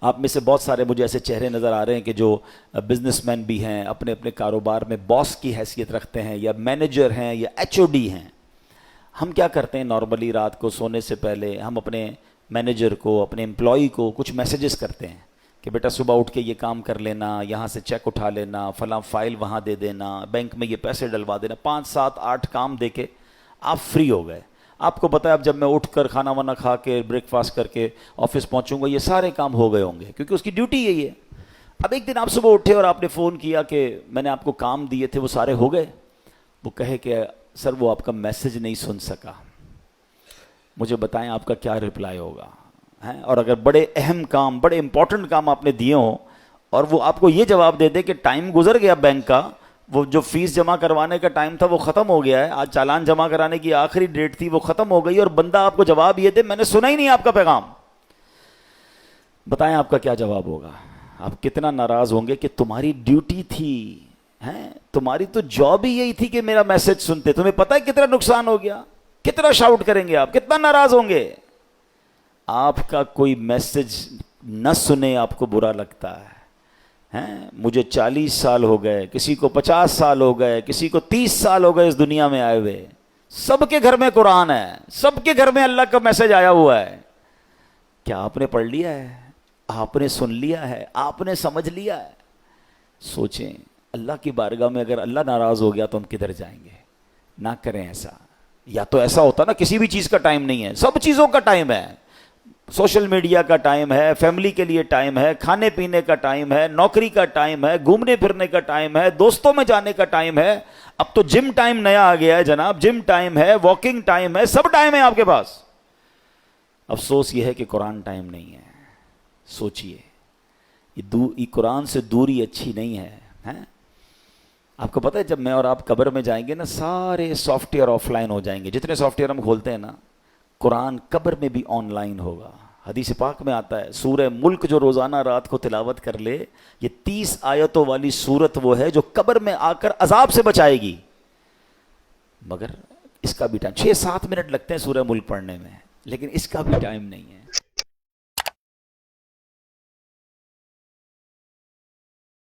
آپ میں سے بہت سارے مجھے ایسے چہرے نظر آ رہے ہیں کہ جو بزنس مین بھی ہیں، اپنے اپنے کاروبار میں باس کی حیثیت رکھتے ہیں، یا مینیجر ہیں، یا ایچ او ڈی ہیں۔ ہم کیا کرتے ہیں نارملی رات کو سونے سے پہلے ہم اپنے مینیجر کو، اپنے امپلائی کو کچھ میسیجز کرتے ہیں کہ بیٹا صبح اٹھ کے یہ کام کر لینا، یہاں سے چیک اٹھا لینا، فلاں فائل وہاں دے دینا، بینک میں یہ پیسے ڈلوا دینا، 5 7 8 کام دے کے آپ فری ہو گئے۔ آپ کو پتہ ہے اب جب میں اٹھ کر کھانا وانا کھا کے بریک فاسٹ کر کے آفس پہنچوں گا یہ سارے کام ہو گئے ہوں گے، کیونکہ اس کی ڈیوٹی یہی ہے۔ اب ایک دن آپ صبح اٹھے اور آپ نے فون کیا کہ میں نے آپ کو کام دیے تھے وہ سارے ہو گئے، وہ کہے کہ سر وہ آپ کا میسج نہیں سن سکا، مجھے بتائیں آپ کا کیا رپلائی ہوگا؟ اور اگر بڑے اہم کام، بڑے امپورٹنٹ کام آپ نے دیے ہوں اور وہ آپ کو یہ جواب دے دے کہ ٹائم گزر گیا بینک کا، وہ جو فیس جمع کروانے کا ٹائم تھا وہ ختم ہو گیا ہے، آج چالان جمع کرانے کی آخری ڈیٹ تھی وہ ختم ہو گئی، اور بندہ آپ کو جواب یہ دے میں نے سنا ہی نہیں آپ کا پیغام، بتائیں آپ کا کیا جواب ہوگا؟ آپ کتنا ناراض ہوں گے کہ تمہاری ڈیوٹی تھی، تمہاری تو جاب ہی یہی تھی کہ میرا میسج سنتے، تمہیں پتہ ہے کتنا نقصان ہو گیا، کتنا شاؤٹ کریں گے آپ، کتنا ناراض ہوں گے۔ آپ کا کوئی میسج نہ سنے آپ کو برا لگتا ہے۔ مجھے 40 سال ہو گئے، کسی کو 50 سال ہو گئے، کسی کو 30 سال ہو گئے اس دنیا میں آئے ہوئے، سب کے گھر میں قرآن ہے، سب کے گھر میں اللہ کا میسج آیا ہوا ہے، کیا آپ نے پڑھ لیا ہے؟ آپ نے سن لیا ہے؟ آپ نے سمجھ لیا ہے؟ سوچیں اللہ کی بارگاہ میں اگر اللہ ناراض ہو گیا تو ہم کدھر جائیں گے؟ نہ کریں ایسا۔ یا تو ایسا ہوتا نا کسی بھی چیز کا ٹائم نہیں ہے، سب چیزوں کا ٹائم ہے، سوشل میڈیا کا ٹائم ہے، فیملی کے لیے ٹائم ہے، کھانے پینے کا ٹائم ہے، نوکری کا ٹائم ہے، گھومنے پھرنے کا ٹائم ہے، دوستوں میں جانے کا ٹائم ہے، اب تو جم ٹائم نیا آ گیا ہے جناب، جم ٹائم ہے، واکنگ ٹائم ہے، سب ٹائم ہے آپ کے پاس۔ افسوس یہ ہے کہ قرآن ٹائم نہیں ہے۔ سوچئے یہ قرآن سے دوری اچھی نہیں ہے۔ آپ کو پتہ ہے جب میں اور آپ قبر میں جائیں گے نا سارے سافٹ ویئر آف لائن ہو جائیں گے، جتنے سافٹ ویئر ہم کھولتے ہیں نا، قرآن قبر میں بھی آن لائن ہوگا۔ حدیث پاک میں آتا ہے سورہ ملک جو روزانہ رات کو تلاوت کر لے، یہ 30 آیتوں والی سورت وہ ہے جو قبر میں آ کر عذاب سے بچائے گی، مگر اس کا بھی ٹائم 6 7 منٹ لگتے ہیں سورہ ملک پڑھنے میں، لیکن اس کا بھی ٹائم نہیں ہے۔